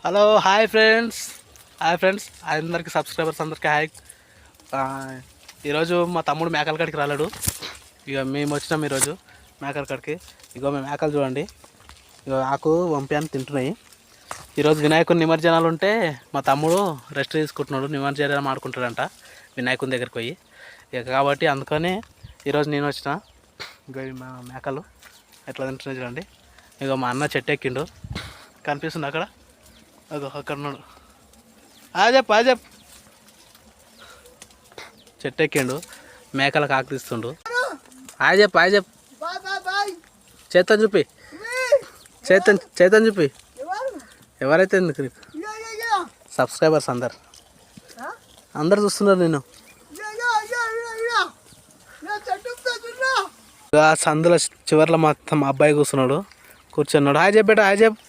Hello hi friends అందరికి subscribers అందరికీ hi. ఈరోజు మా తమ్ముడు మేకల కాడికి రాలేడు. ఇక మేము వచ్చినాం ఈరోజు మేకల కాడికి. ఇగో మేము మేకలు చూడండి, ఇక ఆకు వంపాన్ని తింటున్నాయి. ఈరోజు వినాయకుని నిమజ్జనాలు ఉంటే మా తమ్ముడు రెస్ట్ తీసుకుంటున్నాడు, నిమజ్జనం ఆడుకుంటాడంట వినాయకుని దగ్గరికి పోయి. ఇక కాబట్టి అందుకని ఈరోజు నేను వచ్చిన. ఇక మా మేకలు ఎట్లా తింటున్నాయి చూడండి. ఇక మా అన్న చెట్టు ఎక్కిండు, కనిపిస్తుంది అక్కడ, అదో అక్కడ ఉన్నాడు. చెప్పు చెట్టు ఎక్కిండు, మేకలకు ఆకు తీస్తుండు. చెప్పు చేతన్ చూపి, చేతన్ చూపి. ఎవరైతే ఎందుకు నీకు సబ్స్క్రైబర్స్ అందరు చూస్తున్నారు నేను. సందుల చివర్లో మొత్తం అబ్బాయి కూర్చున్నాడు, కూర్చున్నాడు. హాయ్ చెప్పు బేట, హాయ్ చెప్పు.